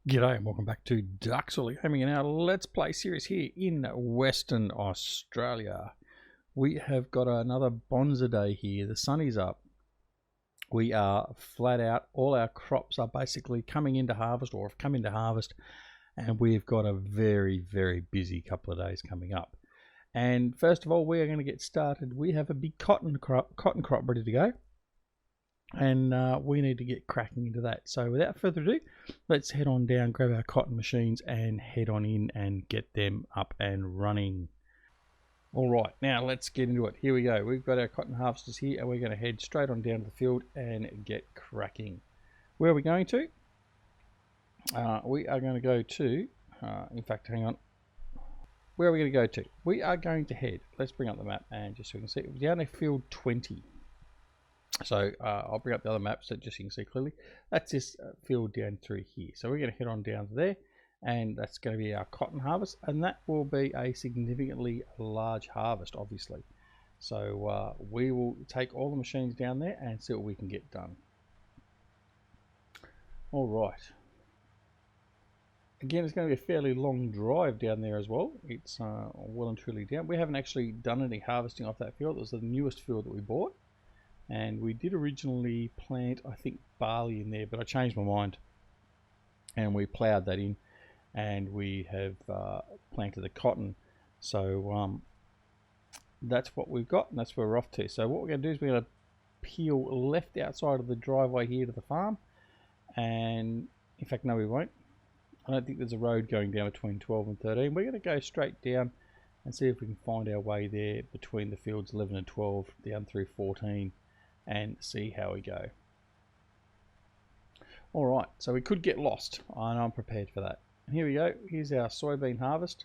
G'day and welcome back to DuckZorly, having our Let's Play series here in Western Australia. We have got another bonza day here. The sun is up. We are flat out. All our crops are basically coming into harvest or have come into harvest, and we've got a very, very busy couple of days coming up. And first of all, we are going to get started. We have a big cotton crop ready to go. And we need to get cracking into that. So without further ado, let's head on down, grab our cotton machines and head on in and get them up and running. All right, now let's get into it. Here we go. We've got our cotton harvesters here and we're going to head straight on down to the field and get cracking. Where are we going to? We are going to go to, in fact, hang on. Where are we going to go to? We are going to head, let's bring up the map and just so we can see, down to field 20. So I'll bring up the other map so just so you can see clearly. That's this field down through here. So we're going to head on down to there, and that's going to be our cotton harvest, and that will be a significantly large harvest, obviously. So we will take all the machines down there and see what we can get done. All right. Again, it's going to be a fairly long drive down there as well. It's well and truly down. We haven't actually done any harvesting off that field. It was the newest field that we bought. And we did originally plant, I think, barley in there, but I changed my mind. And we ploughed that in, and we have planted the cotton. So that's what we've got, and that's where we're off to. So what we're going to do is we're going to peel left outside of the driveway here to the farm. And, in fact, no, we won't. I don't think there's a road going down between 12 and 13. We're going to go straight down and see if we can find our way there between the fields 11 and 12 down through 14. And see how we go. Alright, so we could get lost, and I'm prepared for that. And here we go, here's our soybean harvest.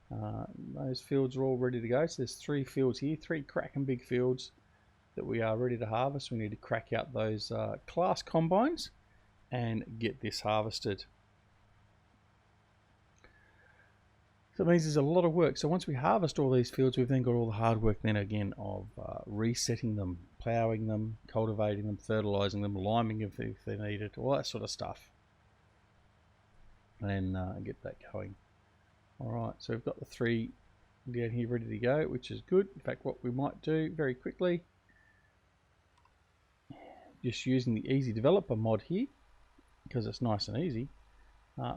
Those fields are all ready to go. So there's 3 fields here, 3 cracking big fields that we are ready to harvest. We need to crack out those class combines and get this harvested. So it means there's a lot of work. So once we harvest all these fields, we've then got all the hard work then again of resetting them, ploughing them, cultivating them, fertilizing them, liming if they need it, all that sort of stuff. And get that going. Alright, so we've got the 3 down here ready to go, which is good. In fact, what we might do very quickly, just using the Easy Developer mod here, because it's nice and easy,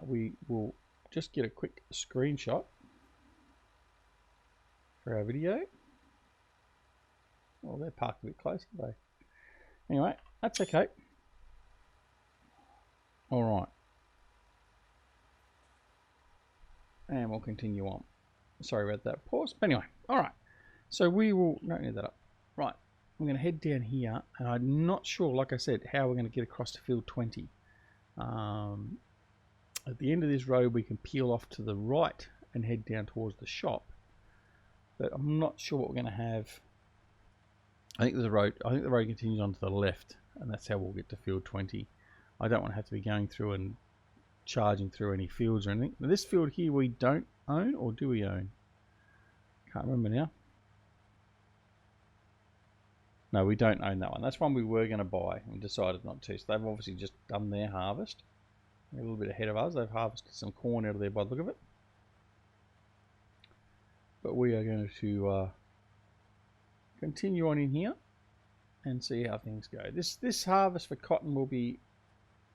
we will just get a quick screenshot for our video. Well, they're parked a bit close, aren't they? Anyway, that's okay. Alright. And we'll continue on. Sorry about that pause. But anyway, alright. So we will, don't need that up. Right, I'm going to head down here, and I'm not sure, like I said, how we're going to get across to field 20. At the end of this road, we can peel off to the right and head down towards the shop. But I'm not sure what we're going to have. I think there's a road. I think the road continues on to the left, and that's how we'll get to field 20. I don't want to have to be going through and charging through any fields or anything. Now, this field here we don't own, or do we own? Can't remember now. No, we don't own that one. That's one we were going to buy and decided not to. So they've obviously just done their harvest. A little bit ahead of us. They've harvested some corn out of there by the look of it. But we are going to continue on in here and see how things go. This harvest for cotton will be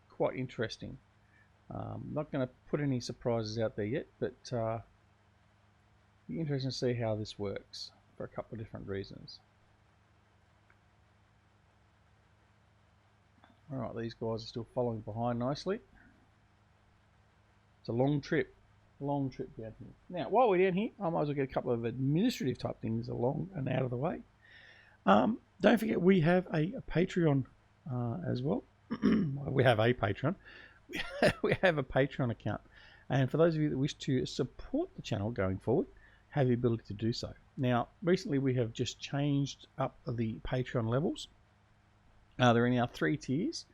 quite interesting. Not going to put any surprises out there yet, but be interesting to see how this works for a couple of different reasons. Alright, these guys are still following behind nicely. It's a long trip down here. Now, while we're down here, I might as well get a couple of administrative type things along and out of the way. Don't forget, we have a Patreon as well. We have a Patreon. We have a Patreon account. And for those of you that wish to support the channel going forward, have the ability to do so. Now, recently we have just changed up the Patreon levels. There are now 3 tiers.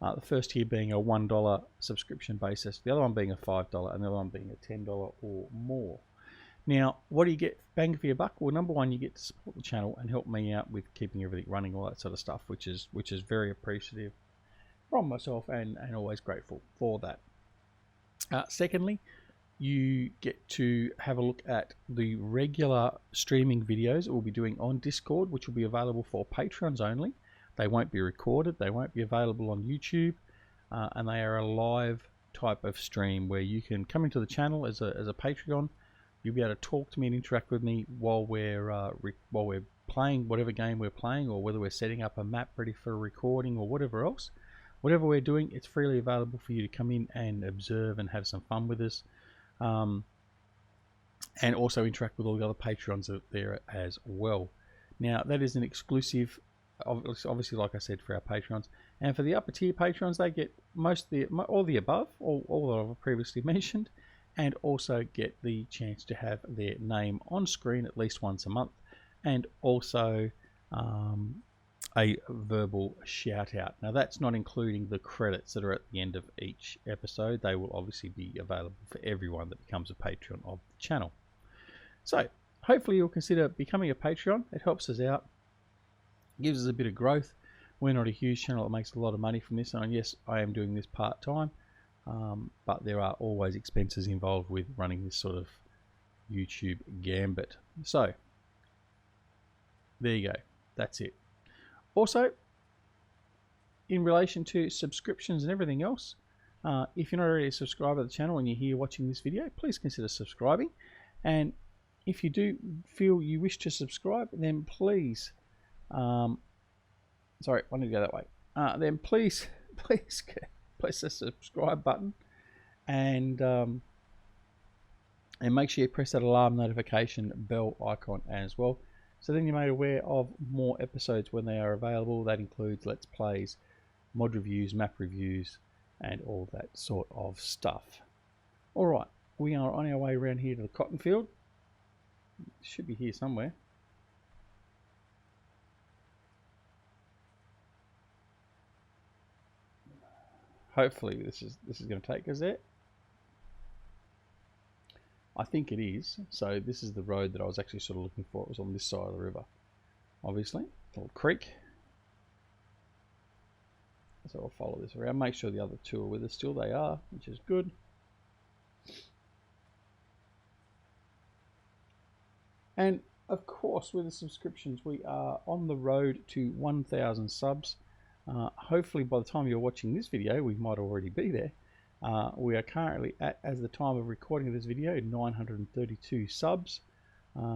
The first tier being a $1 subscription basis, the other one being a $5, and the other one being a $10 or more. Now, what do you get bang for your buck? Well, number one, you get to support the channel and help me out with keeping everything running, all that sort of stuff, which is very appreciative from myself and always grateful for that. Secondly, you get to have a look at the regular streaming videos that we'll be doing on Discord, which will be available for Patreons only. They won't be recorded, they won't be available on YouTube, and they are a live type of stream where you can come into the channel as a Patreon. You'll be able to talk to me and interact with me while we're playing whatever game we're playing, or whether we're setting up a map ready for recording or whatever else. Whatever we're doing, it's freely available for you to come in and observe and have some fun with us. And also interact with all the other Patreons out there as well. Now, that is an exclusive, obviously, like I said, for our Patreons. And for the upper tier Patreons, they get all the above, all that I've previously mentioned, and also get the chance to have their name on screen at least once a month, and also a verbal shout out. Now, that's not including the credits that are at the end of each episode. They will obviously be available for everyone that becomes a Patreon of the channel. So hopefully you'll consider becoming a Patreon. It helps us out, gives us a bit of growth. We're not a huge channel that makes a lot of money from this, and yes, I am doing this part-time, but there are always expenses involved with running this sort of YouTube gambit. So there you go, that's it. Also, in relation to subscriptions and everything else, if you're not already a subscriber to the channel and you're here watching this video, please consider subscribing. And if you do feel you wish to subscribe, then please, sorry, I need to go that way. Then please press the subscribe button, and make sure you press that alarm notification bell icon as well. So then you're made aware of more episodes when they are available. That includes Let's Plays, mod reviews, map reviews, and all that sort of stuff. Alright, we are on our way around here to the cotton field. It should be here somewhere. Hopefully this is going to take us there. I think it is. So this is the road that I was actually sort of looking for. It was on this side of the river, obviously, a little creek. So I'll follow this around, make sure the other two are with us still. They are, which is good. And of course, with the subscriptions, we are on the road to 1,000 subs. Hopefully by the time you're watching this video, we might already be there. We are currently at, as the time of recording of this video, 932 subs,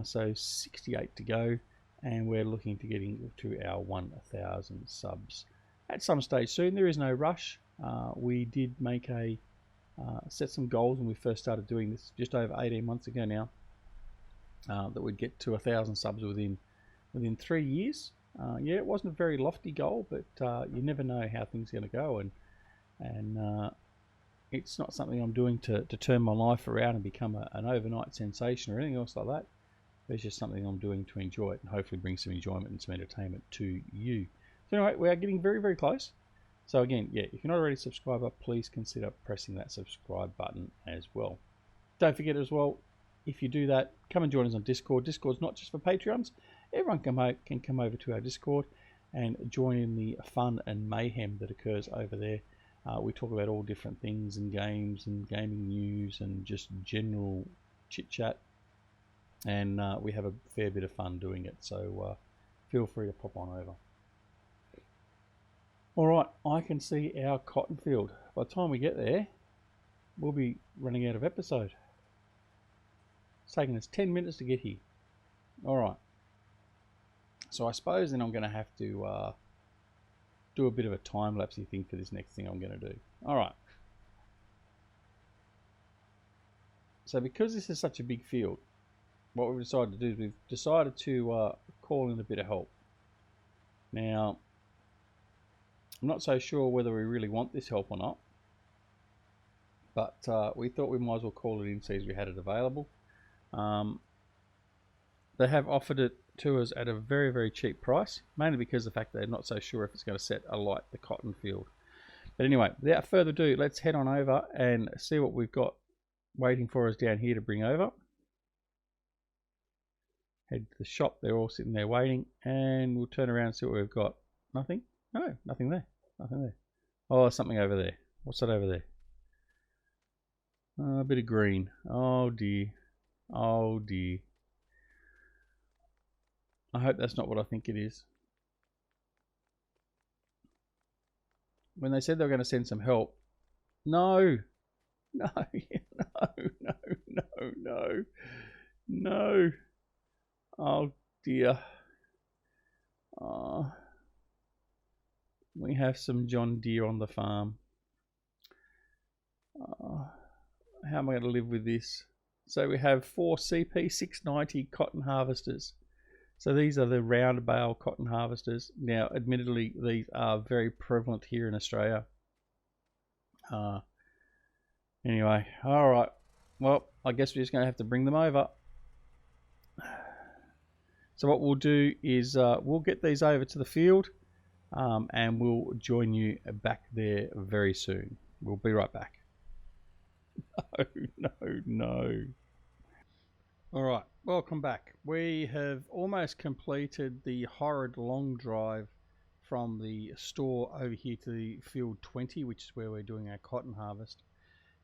so 68 to go, and we're looking to getting to our 1,000 subs at some stage soon. There is no rush. We did make set some goals when we first started doing this just over 18 months ago now, that we'd get to 1,000 subs within 3 years. Yeah, it wasn't a very lofty goal, but you never know how things are going to go, and it's not something I'm doing to turn my life around and become an overnight sensation or anything else like that. It's just something I'm doing to enjoy it and hopefully bring some enjoyment and some entertainment to you. So anyway, we are getting very, very close. So again, yeah, if you're not already a subscriber, please consider pressing that subscribe button as well. Don't forget as well, if you do that, come and join us on Discord. Discord's not just for Patreons. Everyone can come over to our Discord and join in the fun and mayhem that occurs over there. We talk about all different things and games and gaming news and just general chit chat, and we have a fair bit of fun doing it, so feel free to pop on over. Alright, I can see our cotton field. By the time we get there, we'll be running out of episode. It's taken us 10 minutes to get here. Alright, so I suppose then I'm going to have to do a bit of a time-lapsey thing for this next thing I'm going to do. Alright. So because this is such a big field, what we've decided to do is we've decided to call in a bit of help. Now, I'm not so sure whether we really want this help or not, but we thought we might as well call it in, see as we had it available. They have offered it to us at a very, very cheap price, mainly because of the fact they're not so sure if it's going to set alight the cotton field. But anyway, without further ado, let's head on over and see what we've got waiting for us down here to bring over. Head to the shop, they're all sitting there waiting, and we'll turn around and see what we've got. Nothing? No, nothing there. Nothing there. Oh, there's something over there. What's that over there? A bit of green. Oh dear. Oh dear. I hope that's not what I think it is. When they said they were going to send some help. No. No. No. No. No. No. Oh dear. We have some John Deere on the farm. How am I going to live with this? So we have 4 CP690 cotton harvesters. So these are the round bale cotton harvesters. Now, admittedly, these are very prevalent here in Australia. Anyway, all right. Well, I guess we're just going to have to bring them over. So what we'll do is we'll get these over to the field and we'll join you back there very soon. We'll be right back. No. All right, welcome back. We have almost completed the horrid long drive from the store over here to the field 20, which is where we're doing our cotton harvest.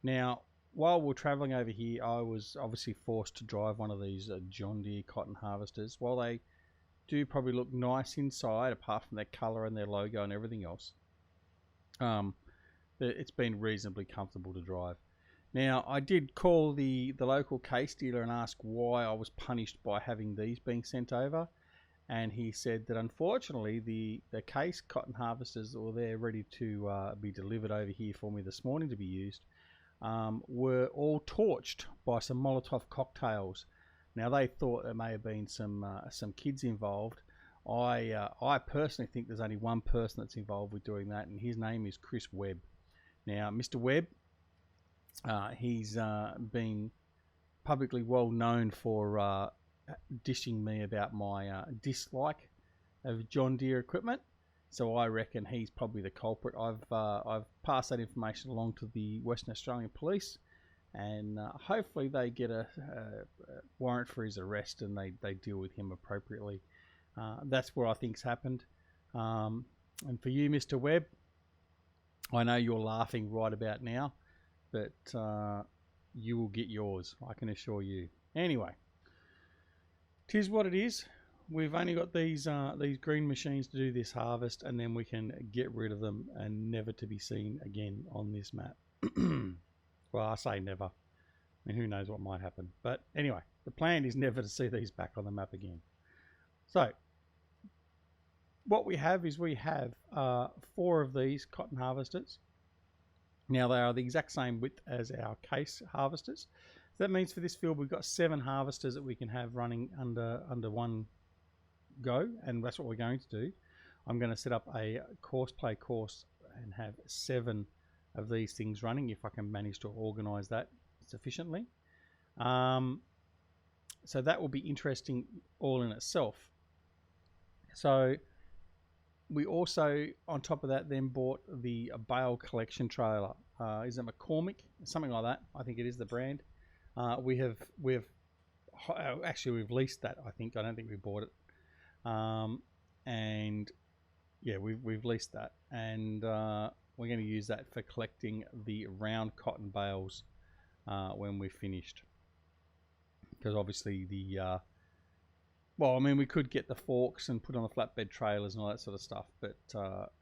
Now, while we're traveling over here, I was obviously forced to drive one of these John Deere cotton harvesters. While they do probably look nice inside, apart from their color and their logo and everything else, it's been reasonably comfortable to drive. Now, I did call the local case dealer and ask why I was punished by having these being sent over, and he said that unfortunately the case cotton harvesters were there ready to be delivered over here for me this morning to be used, were all torched by some Molotov cocktails. Now, they thought there may have been some kids involved. I personally think there's only one person that's involved with doing that, and his name is Chris Webb. Now, Mr. Webb, he's been publicly well known for dishing me about my dislike of John Deere equipment. So I reckon he's probably the culprit. I've passed that information along to the Western Australian Police, and hopefully they get a warrant for his arrest and they deal with him appropriately. That's what I think's happened. And for you, Mr. Webb, I know you're laughing right about now, but you will get yours, I can assure you. Anyway, 'tis what it is. We've only got these green machines to do this harvest, and then we can get rid of them and never to be seen again on this map. Well, I say never. I mean, who knows what might happen. But anyway, the plan is never to see these back on the map again. So what we have is 4 of these cotton harvesters. Now, they are the exact same width as our case harvesters. So that means for this field we've got 7 harvesters that we can have running under one go, and that's what we're going to do. I'm going to set up a play course and have 7 of these things running if I can manage to organize that sufficiently. So that will be interesting all in itself. So we also, on top of that, then bought the bale collection trailer. Is it McCormick? Something like that. I think it is the brand. We've leased that. I don't think we bought it. And yeah, we've leased that, and we're going to use that for collecting the round cotton bales when we're finished. Because obviously we could get the forks and put on the flatbed trailers and all that sort of stuff, but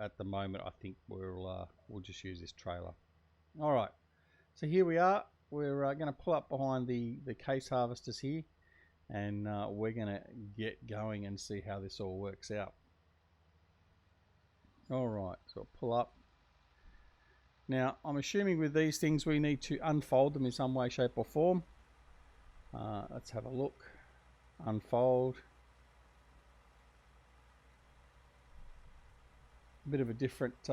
at the moment I think we'll just use this trailer. All right, so here we are. We're going to pull up behind the case harvesters here, and we're going to get going and see how this all works out. All right, so I'll pull up. Now, I'm assuming with these things we need to unfold them in some way, shape or form. Let's have a look. Unfold. A bit of a different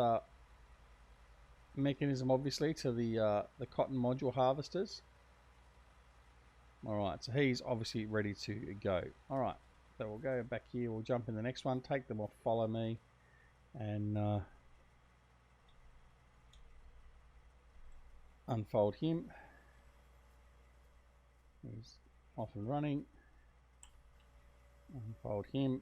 mechanism, obviously, to the cotton module harvesters. All right, so he's obviously ready to go. All right, so we'll go back here. We'll jump in the next one. Take them off. Follow me, and unfold him. He's off and running. Unfold him.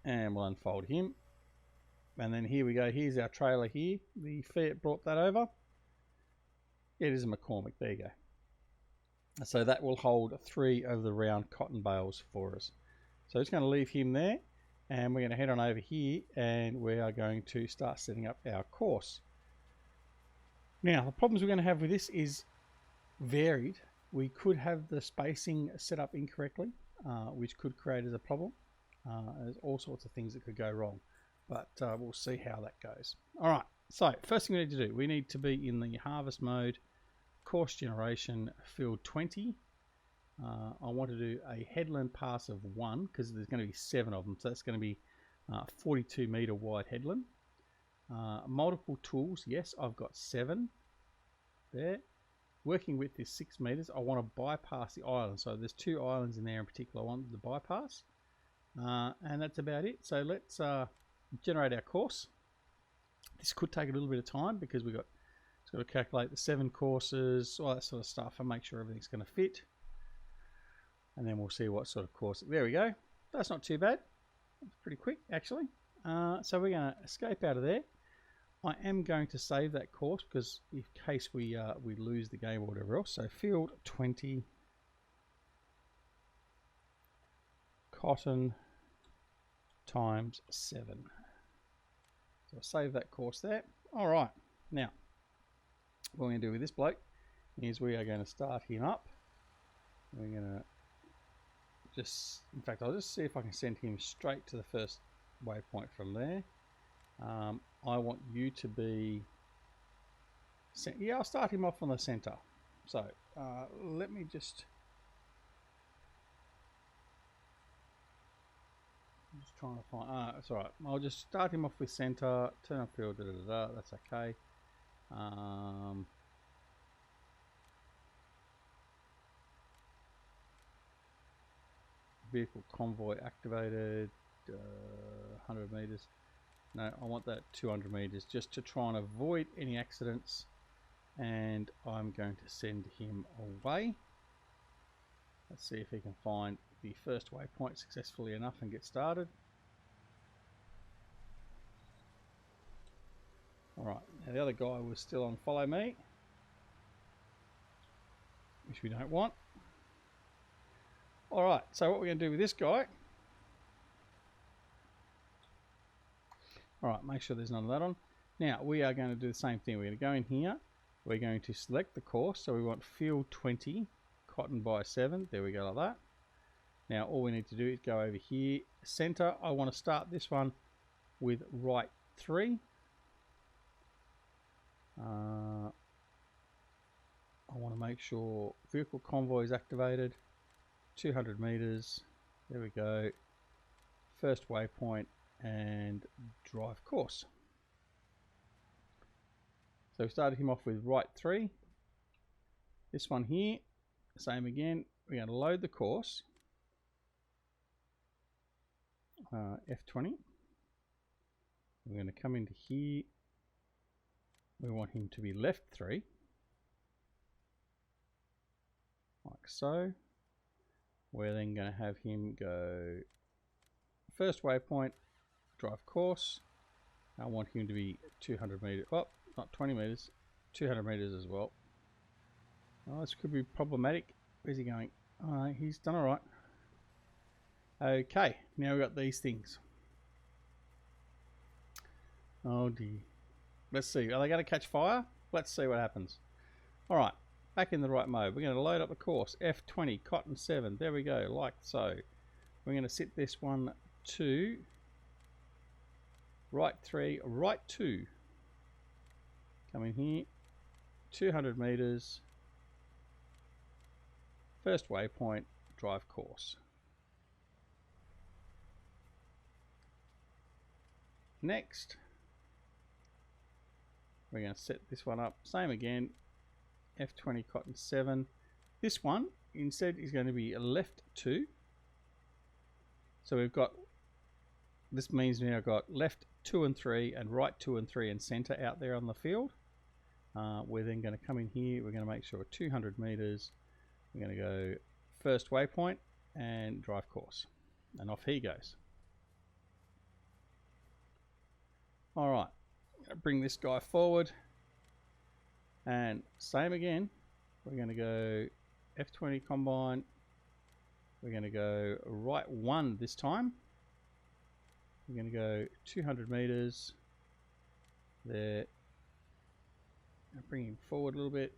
And we'll unfold him. and then here we go. Here's our trailer here. The Fiat brought that over. It is a McCormick. There you go. So that will hold 3 of the round cotton bales for us. So it's going to leave him there, and we're going to head on over here, and we are going to start setting up our course. Now, the problems we're going to have with this is varied. We could have the spacing set up incorrectly, which could create as a problem. There's all sorts of things that could go wrong, but we'll see how that goes. All right, so first thing we need to do, we need to be in the harvest mode, course generation, field 20. I want to do a headland pass of 1 because there's going to be 7 of them, so that's going to be 42 meter wide headland. Multiple tools, yes, I've got 7 there. Working width is 6 meters. I want to bypass the island, so there's 2 islands in there in particular I want to bypass, and that's about it. So let's generate our course. This could take a little bit of time because it's got to calculate the 7 courses, all that sort of stuff, and make sure everything's going to fit. And then we'll see what sort of course. There we go. That's not too bad. It's pretty quick, actually. So we're going to escape out of there. I am going to save that course because in case we lose the game or whatever else. So field 20, cotton times 7. So I'll save that course there. All right. Now, what we're going to do with this bloke is we are going to start him up. We're going to in fact, I'll just see if I can send him straight to the first waypoint from there. I want you to be, yeah, I'll start him off on the center. So let me just trying to find, it's all right. I'll just start him off with center, turn on field, that's okay. Vehicle convoy activated, 100 meters. No, I want that 200 meters just to try and avoid any accidents, and I'm going to send him away. Let's see if he can find the first waypoint successfully enough and get started. Alright, now the other guy was still on follow me, which we don't want. Alright, so what we're going to do with this guy, alright, make sure there's none of that on. Now we are going to do the same thing. We're going to go in here, we're going to select the course, so we want field 20, cotton by 7, there we go, like that. Now all we need to do is go over here, center. I want to start this one with right 3. I want to make sure vehicle convoy is activated, 200 meters, there we go, first waypoint, and drive course. So we started him off with right 3. This one here, same again, we're going to load the course, F20. We're going to come into here, we want him to be left 3, like so. We're then going to have him go first waypoint, drive course. I want him to be 200 meters, oh, not 20 meters, 200 meters as well. Oh, this could be problematic. Where's he going? He's done all right. Okay, now we've got these things. Oh dear. Let's see, are they going to catch fire? Let's see what happens. All right, back in the right mode. We're going to load up the course, F20, cotton 7. There we go, like so. We're going to set this one to right 3, right 2. Come in here, 200 meters, first waypoint, drive course. Next, we're going to set this one up, same again, F20 cotton 7. This one instead is going to be a left 2. So we've got, this means we've now got left 2 and 3 and right 2 and 3 and center out there on the field. We're then going to come in here, we're going to make sure 200 meters, we're going to go first waypoint and drive course, and off he goes. All right, bring this guy forward, and same again. We're going to go F20 combine. We're going to go right 1 this time. We're going to go 200 meters there. And bring him forward a little bit.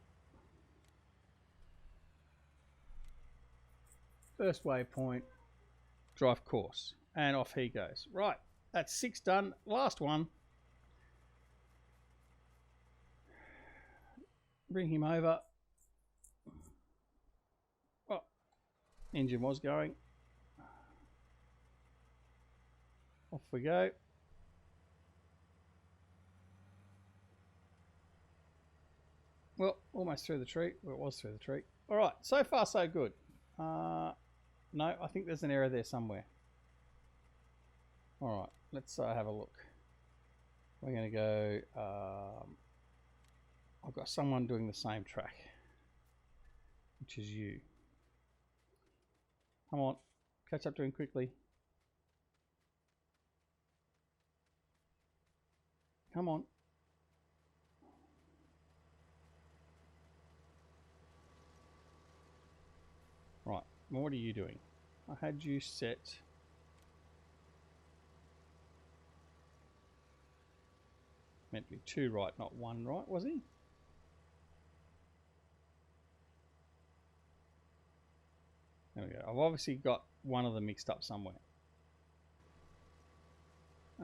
First waypoint, drive course, and off he goes. Right, that's 6 done. Last one. Bring him over. Oh, engine was going. Off we go. Well, almost through the tree. Well, it was through the tree. All right, so far so good. No, I think there's an error there somewhere. All right, let's have a look. We're going to go... I've got someone doing the same track, which is you. Come on, catch up to him quickly. Come on. Right, what are you doing? I had you set... Meant to be 2 right, not 1 right, was he? There we go. I've obviously got one of them mixed up somewhere.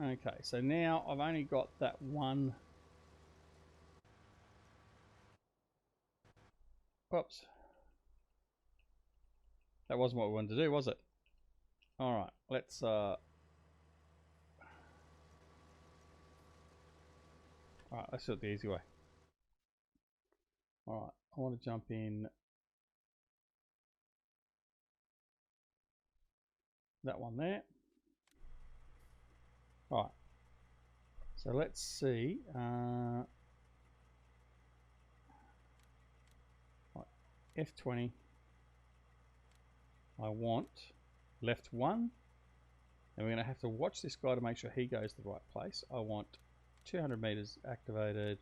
Okay, so now I've only got that one. Whoops. That wasn't what we wanted to do, was it? Alright, let's Alright, let's do it the easy way. Alright, I want to jump in that one there. Alright, so let's see. F20. I want left 1, and we're going to have to watch this guy to make sure he goes to the right place. I want 200 meters activated,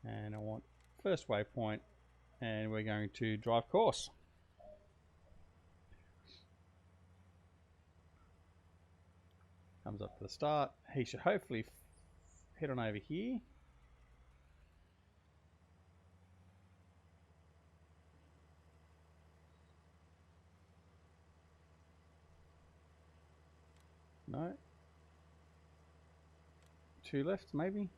and I want first waypoint, and we're going to drive course. Comes up to the start. He should hopefully head on over here. No. 2 left, maybe.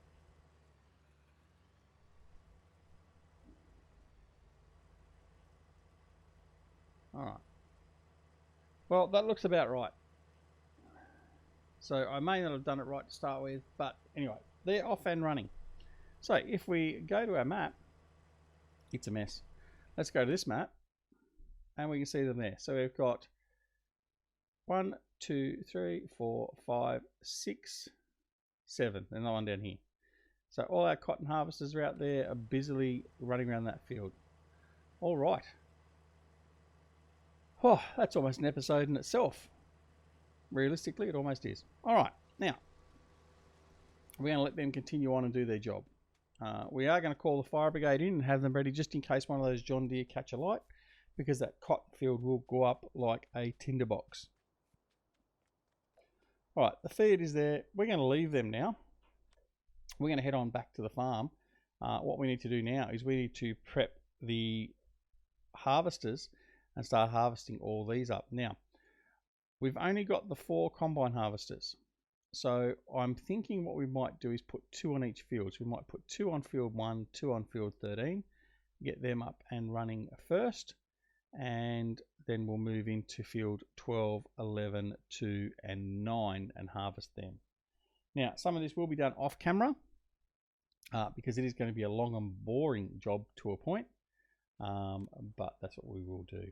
All right. Well, that looks about right. So I may not have done it right to start with, but anyway, they're off and running. So if we go to our map, it's a mess. Let's go to this map, and we can see them there. So we've got 1, 2, 3, 4, 5, 6, 7. There's no one down here. So all our cotton harvesters are out there, are busily running around that field. All right. Oh, that's almost an episode in itself. Realistically, it almost is. All right, now we're going to let them continue on and do their job. We are going to call the fire brigade in and have them ready just in case one of those John Deere catch a light, because that cotton field will go up like a tinderbox. All right, the feed is there. We're going to leave them now. We're going to head on back to the farm. What we need to do now is we need to prep the harvesters and start harvesting all these up. Now, we've only got the 4 combine harvesters. So I'm thinking what we might do is put 2 on each field. So we might put 2 on field 1, 2 on field 13, get them up and running first, and then we'll move into field 12, 11, 2 and 9 and harvest them. Now, some of this will be done off camera because it is going to be a long and boring job to a point, but that's what we will do.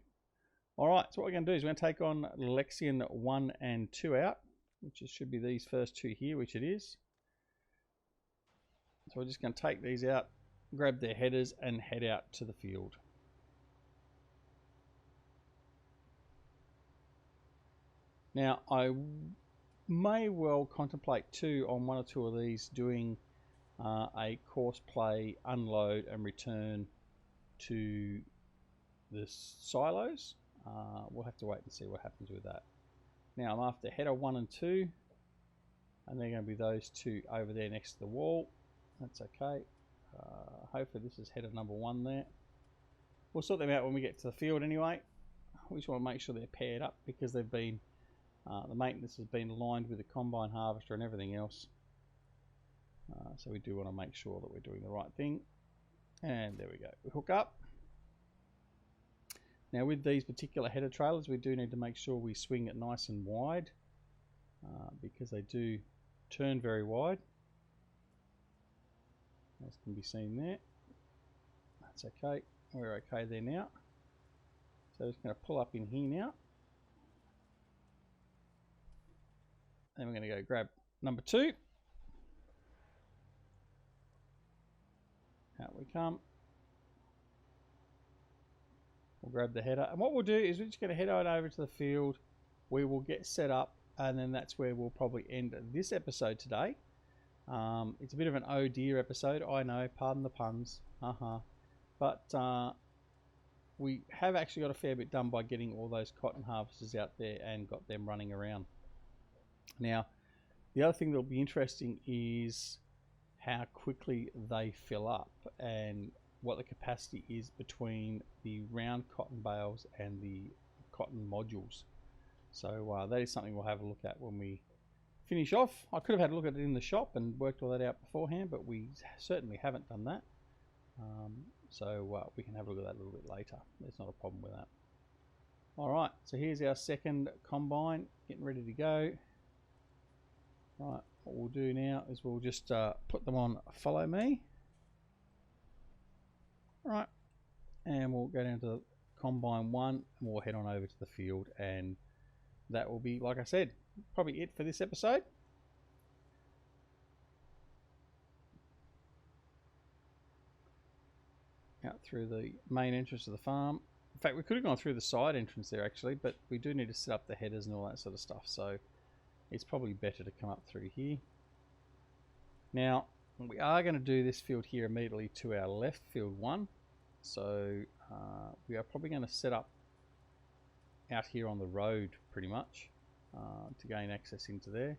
All right, so what we're going to do is we're going to take on Lexion 1 and 2 out, which should be these first 2 here, which it is. So we're just going to take these out, grab their headers and head out to the field. Now, may well contemplate too on one or two of these doing a course play, unload and return to the silos. We'll have to wait and see what happens with that. Now I'm after header 1 and 2, and they're going to be those two over there next to the wall. That's okay. Hopefully this is header number 1 there. We'll sort them out when we get to the field anyway. We just want to make sure they're paired up because they've been the maintenance has been aligned with the combine harvester and everything else. So we do want to make sure that we're doing the right thing. And there we go. We hook up. Now with these particular header trailers, we do need to make sure we swing it nice and wide because they do turn very wide, as can be seen there. That's okay. We're okay there now. So we're just going to pull up in here now. Then we're going to go grab number 2. Out we come. We'll grab the header, and what we'll do is we're just going to head on over to the field. We will get set up, and then that's where we'll probably end this episode today. It's a bit of an oh dear episode, I know, pardon the puns, but we have actually got a fair bit done by getting all those cotton harvesters out there and got them running around. Now, the other thing that'll be interesting is how quickly they fill up and what the capacity is between the round cotton bales and the cotton modules. So that is something we'll have a look at when we finish off. I could have had a look at it in the shop and worked all that out beforehand, but we certainly haven't done that. So we can have a look at that a little bit later. There's not a problem with that. Alright, so here's our second combine getting ready to go. Right, what we'll do now is we'll just put them on follow me. Right, and we'll go down to combine 1 and we'll head on over to the field, and that will be, like I said, probably it for this episode. Out through the main entrance of the farm. In fact, we could have gone through the side entrance there actually, but we do need to set up the headers and all that sort of stuff, so it's probably better to come up through here. Now, we are going to do this field here immediately to our left, field 1. So we are probably going to set up out here on the road pretty much to gain access into there.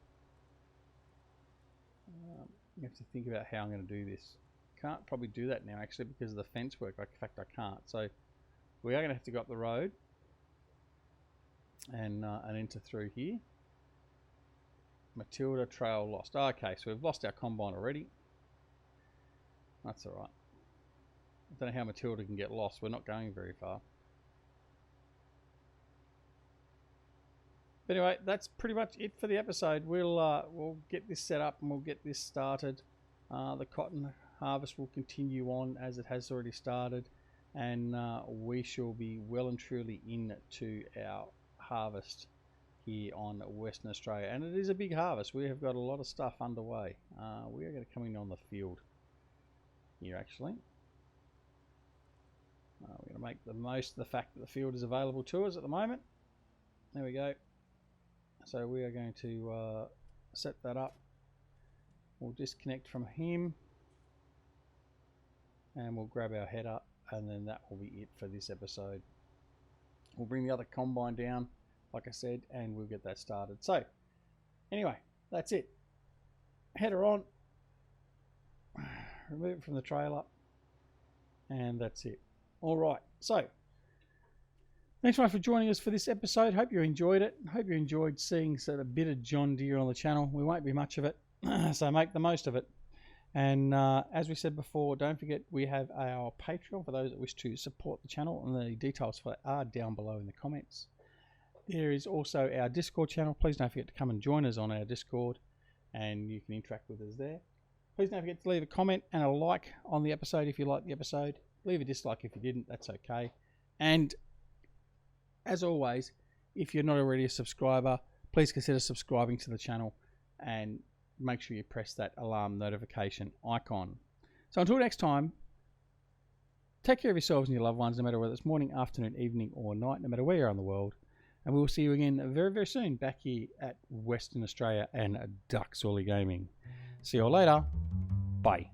You have to think about how I'm going to do this. Can't probably do that now actually because of the fence work. In fact, I can't. So we are going to have to go up the road and enter through here. Matilda trail lost. Okay, so we've lost our combine already. That's all right. I don't know how Matilda can get lost. We're not going very far. But anyway, that's pretty much it for the episode. We'll get this set up and we'll get this started. The cotton harvest will continue on as it has already started, and we shall be well and truly into our harvest here on Western Australia, and it is a big harvest. We have got a lot of stuff underway. We are going to come in on the field here actually. We're going to make the most of the fact that the field is available to us at the moment. There we go. So we are going to set that up. We'll disconnect from him and we'll grab our header, and then that will be it for this episode. We'll bring the other combine down, like I said, and we'll get that started. So anyway, that's it. Header on, remove it from the trailer, and that's it. All right, so thanks very much for joining us for this episode. Hope you enjoyed it. Hope you enjoyed seeing sort of a bit of John Deere on the channel. We won't be much of it, so make the most of it. And as we said before, don't forget we have our Patreon for those that wish to support the channel, and the details for that are down below in the comments. There is also our Discord channel. Please don't forget to come and join us on our Discord, and you can interact with us there. Please don't forget to leave a comment and a like on the episode if you like the episode. Leave a dislike if you didn't, that's okay. And as always, if you're not already a subscriber, please consider subscribing to the channel and make sure you press that alarm notification icon. So until next time, take care of yourselves and your loved ones, no matter whether it's morning, afternoon, evening or night, no matter where you are in the world. And we will see you again very, very soon back here at Western Australia and DuckZorly Gaming. See you all later. Bye.